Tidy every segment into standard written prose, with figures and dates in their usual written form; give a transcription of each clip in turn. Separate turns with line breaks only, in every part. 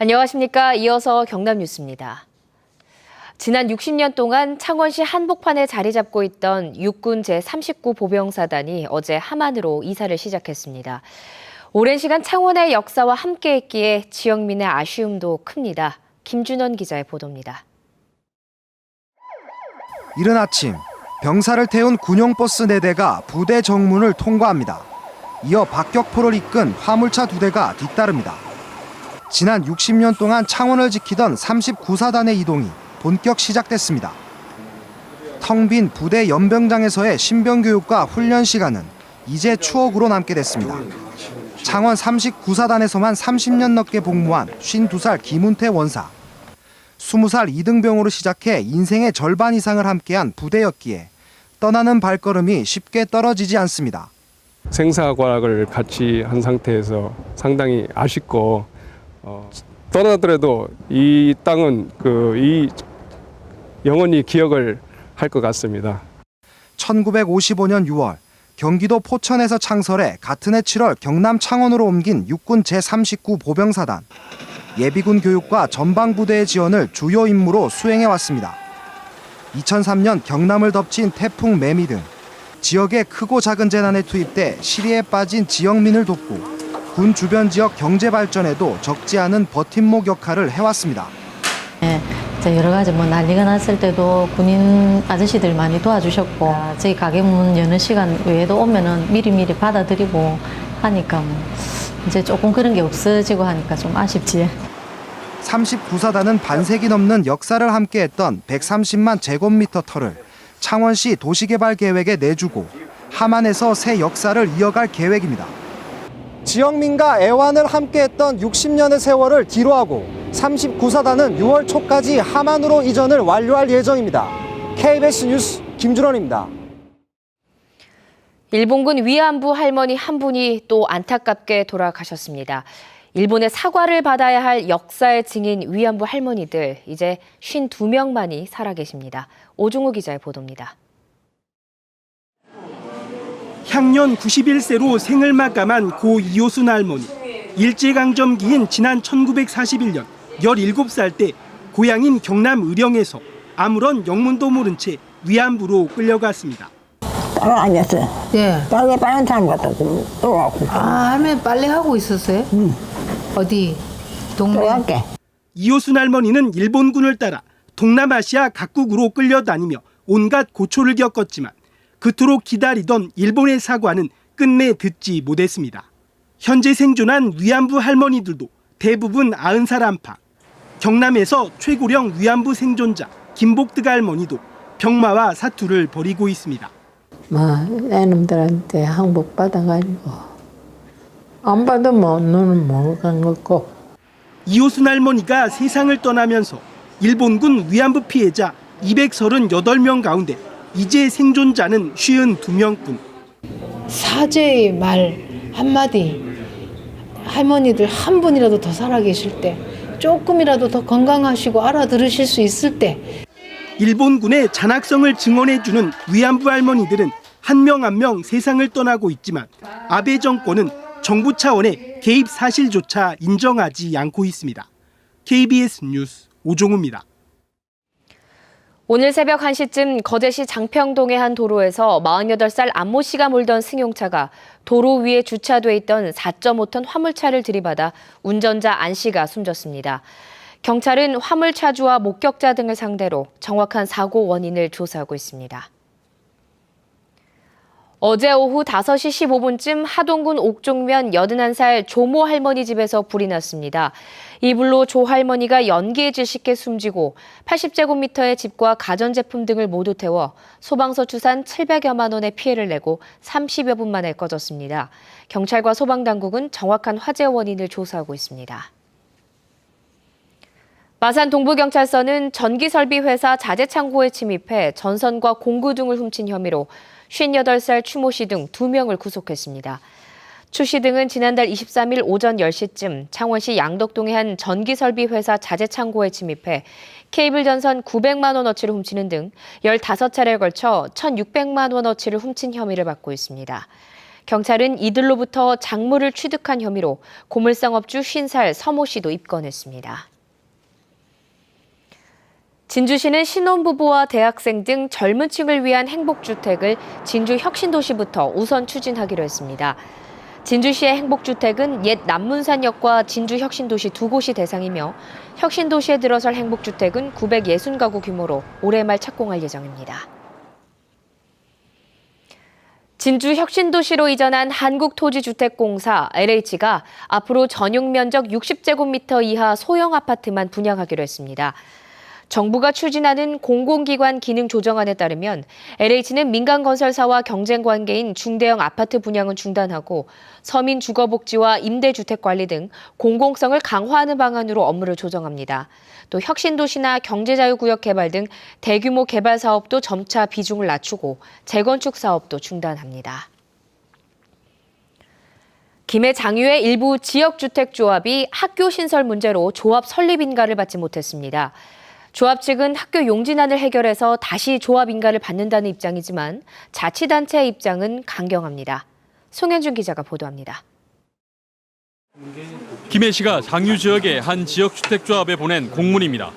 안녕하십니까. 이어서 경남 뉴스입니다. 지난 60년 동안 창원시 한복판에 자리 잡고 있던 육군 제39 보병사단이 어제 함안으로 이사를 시작했습니다. 오랜 시간 창원의 역사와 함께했기에 지역민의 아쉬움도 큽니다. 김준원 기자의 보도입니다.
이른 아침 병사를 태운 군용버스 4대가 부대 정문을 통과합니다. 이어 박격포를 이끈 화물차 2대가 뒤따릅니다. 지난 60년 동안 창원을 지키던 39사단의 이동이 본격 시작됐습니다. 텅 빈 부대 연병장에서의 신병교육과 훈련 시간은 이제 추억으로 남게 됐습니다. 창원 39사단에서만 30년 넘게 복무한 52살 김운태 원사. 20살 이등병으로 시작해 인생의 절반 이상을 함께한 부대였기에 떠나는 발걸음이 쉽게 떨어지지 않습니다.
생사과학을 같이 한 상태에서 상당히 아쉽고 떠나더라도 이 땅은 영원히 기억을 할 것 같습니다.
1955년 6월 경기도 포천에서 창설해 같은 해 7월 경남 창원으로 옮긴 육군 제39 보병사단. 예비군 교육과 전방부대의 지원을 주요 임무로 수행해왔습니다. 2003년 경남을 덮친 태풍 매미 등 지역의 크고 작은 재난에 투입돼 시리에 빠진 지역민을 돕고 군 주변 지역 경제 발전에도 적지 않은 버팀목 역할을 해왔습니다.
네, 여러 가지 난리가 났을 때도 군인 아저씨들 많이 도와주셨고 저희 가게 문 여는 시간 외에도 오면은 미리미리 받아들이고 하니까 이제 조금 그런 게 없어지고 하니까 좀 아쉽지.
39사단은 반세기 넘는 역사를 함께했던 130만 제곱미터 터를 창원시 도시개발 계획에 내주고 함안에서 새 역사를 이어갈 계획입니다. 지역민과 애완을 함께했던 60년의 세월을 뒤로하고 39사단은 6월 초까지 함안으로 이전을 완료할 예정입니다. KBS 뉴스 김준원입니다.
일본군 위안부 할머니 한 분이 또 안타깝게 돌아가셨습니다. 일본의 사과를 받아야 할 역사의 증인 위안부 할머니들, 이제 52명만이 살아계십니다. 오중우 기자의 보도입니다.
향년 91세로 생을 마감한 고 이호순 할머니. 일제강점기인 지난 1941년 17살 때 고향인 경남 의령에서 아무런 영문도 모른 채 위안부로 끌려갔습니다.
딸은 아니었어요.
예.
딸에 빠른 사람 같다고 또하고.
아, 할머니 빨래 하고 있었어요?
응.
어디? 동네?
또할게.
이호순 할머니는 일본군을 따라 동남아시아 각국으로 끌려다니며 온갖 고초를 겪었지만 그토록 기다리던 일본의 사과는 끝내 듣지 못했습니다. 현재 생존한 위안부 할머니들도 대부분 90살 안팎. 경남에서 최고령 위안부 생존자 김복득 할머니도 병마와 사투를 벌이고 있습니다.
애놈들한테 항복 받아가지고 안 받으면 너는 못 간 거고.
이호순 할머니가 세상을 떠나면서 일본군 위안부 피해자 238명 가운데 이제 생존자는 52명뿐.
사죄의 말 한마디, 할머니들 한 분이라도 더 살아계실 때, 조금이라도 더 건강하시고 알아들으실 수 있을 때.
일본군의 잔악성을 증언해주는 위안부 할머니들은 한 명 한 명 세상을 떠나고 있지만 아베 정권은 정부 차원의 개입 사실조차 인정하지 않고 있습니다. KBS 뉴스 오종우입니다.
오늘 새벽 1시쯤 거제시 장평동의 한 도로에서 48살 안모 씨가 몰던 승용차가 도로 위에 주차돼 있던 4.5톤 화물차를 들이받아 운전자 안 씨가 숨졌습니다. 경찰은 화물차주와 목격자 등을 상대로 정확한 사고 원인을 조사하고 있습니다. 어제 오후 5시 15분쯤 하동군 옥종면 81살 조모 할머니 집에서 불이 났습니다. 이 불로 조 할머니가 연기에 질식해 숨지고 80제곱미터의 집과 가전제품 등을 모두 태워 소방서 추산 700여만 원의 피해를 내고 30여 분 만에 꺼졌습니다. 경찰과 소방당국은 정확한 화재 원인을 조사하고 있습니다. 마산 동부경찰서는 전기설비회사 자재창고에 침입해 전선과 공구 등을 훔친 혐의로 58살 추모 씨 등 2명을 구속했습니다. 추 씨 등은 지난달 23일 오전 10시쯤 창원시 양덕동의 한 전기설비회사 자재창고에 침입해 케이블 전선 900만 원어치를 훔치는 등 15차례에 걸쳐 1,600만 원어치를 훔친 혐의를 받고 있습니다. 경찰은 이들로부터 작물을 취득한 혐의로 고물상업주 50살 서모 씨도 입건했습니다. 진주시는 신혼부부와 대학생 등 젊은 층을 위한 행복주택을 진주 혁신도시부터 우선 추진하기로 했습니다. 진주시의 행복주택은 옛 남문산역과 진주 혁신도시 두 곳이 대상이며 혁신도시에 들어설 행복주택은 960가구 규모로 올해 말 착공할 예정입니다. 진주 혁신도시로 이전한 한국토지주택공사 LH가 앞으로 전용 면적 60제곱미터 이하 소형 아파트만 분양하기로 했습니다. 정부가 추진하는 공공기관 기능 조정안에 따르면 LH는 민간 건설사와 경쟁 관계인 중대형 아파트 분양은 중단하고 서민 주거복지와 임대주택 관리 등 공공성을 강화하는 방안으로 업무를 조정합니다. 또 혁신도시나 경제자유구역 개발 등 대규모 개발 사업도 점차 비중을 낮추고 재건축 사업도 중단합니다. 김해 장유의 일부 지역주택조합이 학교 신설 문제로 조합 설립 인가를 받지 못했습니다. 조합 측은 학교 용진안을 해결해서 다시 조합 인가를 받는다는 입장이지만 자치단체의 입장은 강경합니다. 송현준 기자가 보도합니다.
김해시가 장유 지역의 한 지역주택조합에 보낸 공문입니다.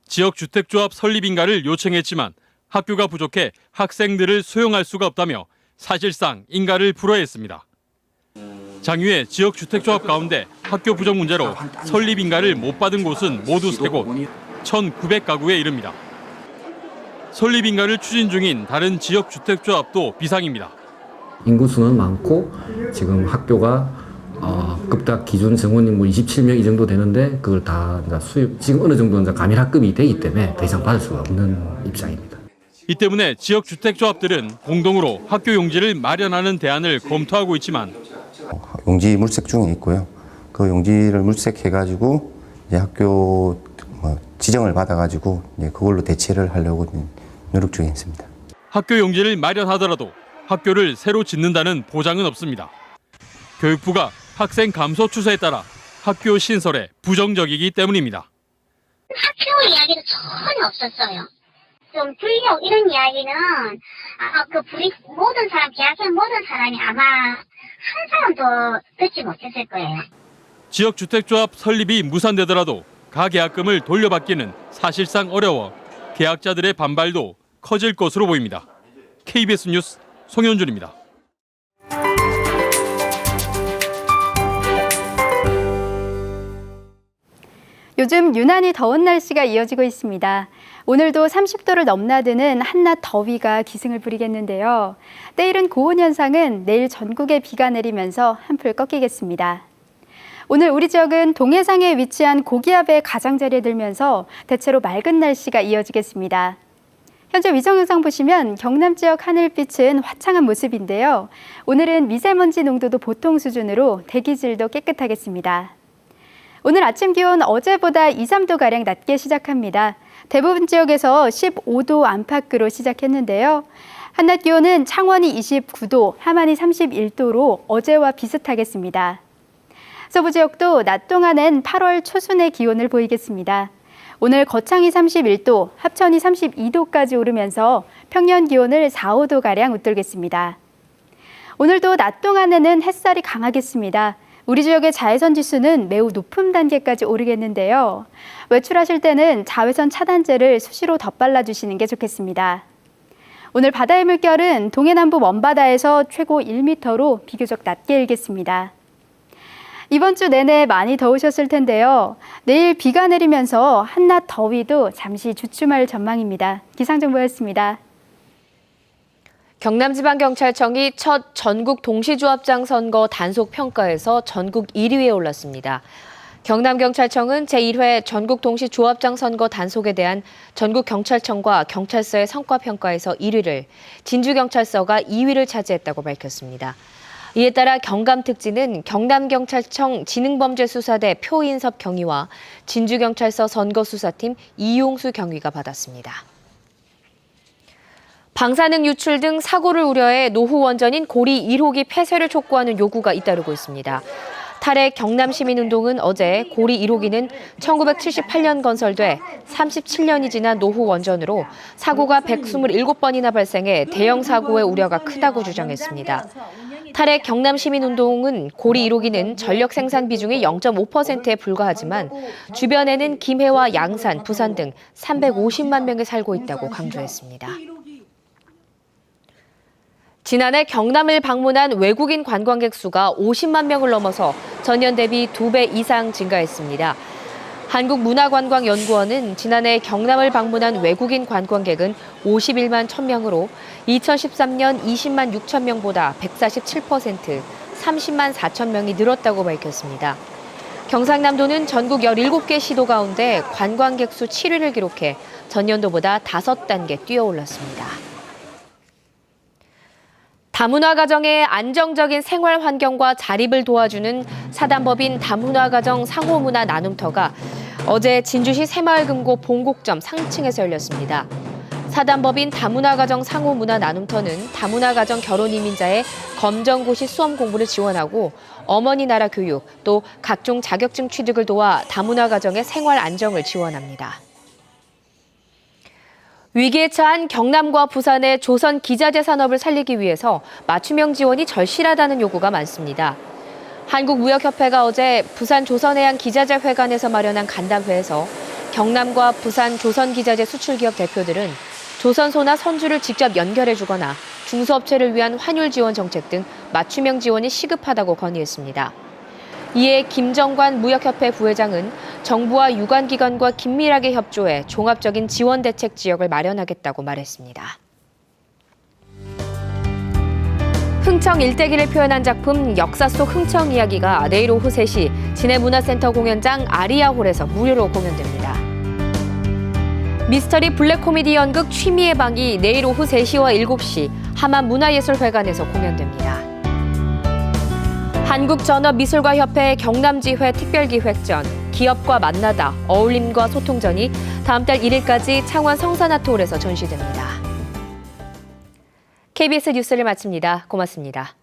지역주택조합 설립 인가를 요청했지만 학교가 부족해 학생들을 수용할 수가 없다며 사실상 인가를 불허했습니다. 장유의 지역주택조합 가운데 학교 부족 문제로 설립 인가를 못 받은 곳은 모두 3곳, 1,900가구에 이릅니다. 설립 인가를 추진 중인 다른 지역주택조합도 비상입니다.
인구수는 많고 지금 학교가 급작 기준 정원 인구 27명 이 정도 되는데 그걸 다 수입 지금 어느 정도 가밀학급이 되기 때문에 더 이상 받을 수가 없는 입장입니다.
이 때문에 지역주택조합들은 공동으로 학교 용지를 마련하는 대안을 검토하고 있지만
용지 물색 중에 있고요. 그 용지를 물색해가지고 이제 학교 지정을 받아가지고 이제 그걸로 대체를 하려고 노력 중에 있습니다.
학교 용지를 마련하더라도 학교를 새로 짓는다는 보장은 없습니다. 교육부가 학생 감소 추세에 따라 학교 신설에 부정적이기 때문입니다.
학교 이야기도 전혀 없었어요. 좀 불력 이런 이야기는 모든 사람, 대학생 모든 사람이 아마 한 사람도 듣지 못했을 거예요.
지역주택조합 설립이 무산되더라도 가계약금을 돌려받기는 사실상 어려워 계약자들의 반발도 커질 것으로 보입니다. KBS 뉴스 송현준입니다.
요즘 유난히 더운 날씨가 이어지고 있습니다. 오늘도 30도를 넘나드는 한낮 더위가 기승을 부리겠는데요. 때이른 고온 현상은 내일 전국에 비가 내리면서 한풀 꺾이겠습니다. 오늘 우리 지역은 동해상에 위치한 고기압의 가장자리에 들면서 대체로 맑은 날씨가 이어지겠습니다. 현재 위성 영상 보시면 경남 지역 하늘빛은 화창한 모습인데요. 오늘은 미세먼지 농도도 보통 수준으로 대기질도 깨끗하겠습니다. 오늘 아침 기온 어제보다 2, 3도가량 낮게 시작합니다. 대부분 지역에서 15도 안팎으로 시작했는데요. 한낮 기온은 창원이 29도, 함안이 31도로 어제와 비슷하겠습니다. 서부 지역도 낮 동안엔 8월 초순의 기온을 보이겠습니다. 오늘 거창이 31도, 합천이 32도까지 오르면서 평년 기온을 4, 5도가량 웃돌겠습니다. 오늘도 낮 동안에는 햇살이 강하겠습니다. 우리 지역의 자외선 지수는 매우 높은 단계까지 오르겠는데요. 외출하실 때는 자외선 차단제를 수시로 덧발라주시는 게 좋겠습니다. 오늘 바다의 물결은 동해남부 먼바다에서 최고 1m로 비교적 낮게 일겠습니다. 이번 주 내내 많이 더우셨을 텐데요. 내일 비가 내리면서 한낮 더위도 잠시 주춤할 전망입니다. 기상정보였습니다.
경남지방경찰청이 첫 전국 동시조합장 선거 단속 평가에서 전국 1위에 올랐습니다. 경남경찰청은 제1회 전국 동시조합장 선거 단속에 대한 전국경찰청과 경찰서의 성과평가에서 1위를, 진주경찰서가 2위를 차지했다고 밝혔습니다. 이에 따라 경감특지는 경남경찰청 지능범죄수사대 표인섭 경위와 진주경찰서 선거수사팀 이용수 경위가 받았습니다. 방사능 유출 등 사고를 우려해 노후 원전인 고리 1호기 폐쇄를 촉구하는 요구가 잇따르고 있습니다. 탈핵 경남시민운동은 어제 고리 1호기는 1978년 건설돼 37년이 지난 노후 원전으로 사고가 127번이나 발생해 대형 사고의 우려가 크다고 주장했습니다. 탈핵 경남시민운동은 고리 1호기는 전력 생산 비중이 0.5%에 불과하지만 주변에는 김해와 양산, 부산 등 350만 명이 살고 있다고 강조했습니다. 지난해 경남을 방문한 외국인 관광객 수가 50만 명을 넘어서 전년 대비 2배 이상 증가했습니다. 한국문화관광연구원은 지난해 경남을 방문한 외국인 관광객은 51만 1,000명으로 2013년 20만 6천 명보다 147%, 30만 4천 명이 늘었다고 밝혔습니다. 경상남도는 전국 17개 시도 가운데 관광객 수 7위를 기록해 전년도보다 5단계 뛰어올랐습니다. 다문화 가정의 안정적인 생활 환경과 자립을 도와주는 사단법인 다문화가정 상호문화 나눔터가 어제 진주시 새마을금고 본곡점 상층에서 열렸습니다. 사단법인 다문화가정 상호문화 나눔터는 다문화가정 결혼 이민자의 검정고시 수험 공부를 지원하고 어머니 나라 교육, 또 각종 자격증 취득을 도와 다문화 가정의 생활 안정을 지원합니다. 위기에 처한 경남과 부산의 조선 기자재 산업을 살리기 위해서 맞춤형 지원이 절실하다는 요구가 많습니다. 한국무역협회가 어제 부산 조선해양 기자재회관에서 마련한 간담회에서 경남과 부산 조선기자재 수출기업 대표들은 조선소나 선주를 직접 연결해주거나 중소업체를 위한 환율 지원 정책 등 맞춤형 지원이 시급하다고 건의했습니다. 이에 김정관 무역협회 부회장은 정부와 유관기관과 긴밀하게 협조해 종합적인 지원 대책 지역을 마련하겠다고 말했습니다. 흥청 일대기를 표현한 작품 역사 속 흥청 이야기가 내일 오후 3시 진해문화센터 공연장 아리아홀에서 무료로 공연됩니다. 미스터리 블랙 코미디 연극 취미의 방이 내일 오후 3시와 7시 하만문화예술회관에서 공연됩니다. 한국전업미술가협회 경남지회 특별기획전, 기업과 만나다, 어울림과 소통전이 다음 달 1일까지 창원 성산아트홀에서 전시됩니다. KBS 뉴스를 마칩니다. 고맙습니다.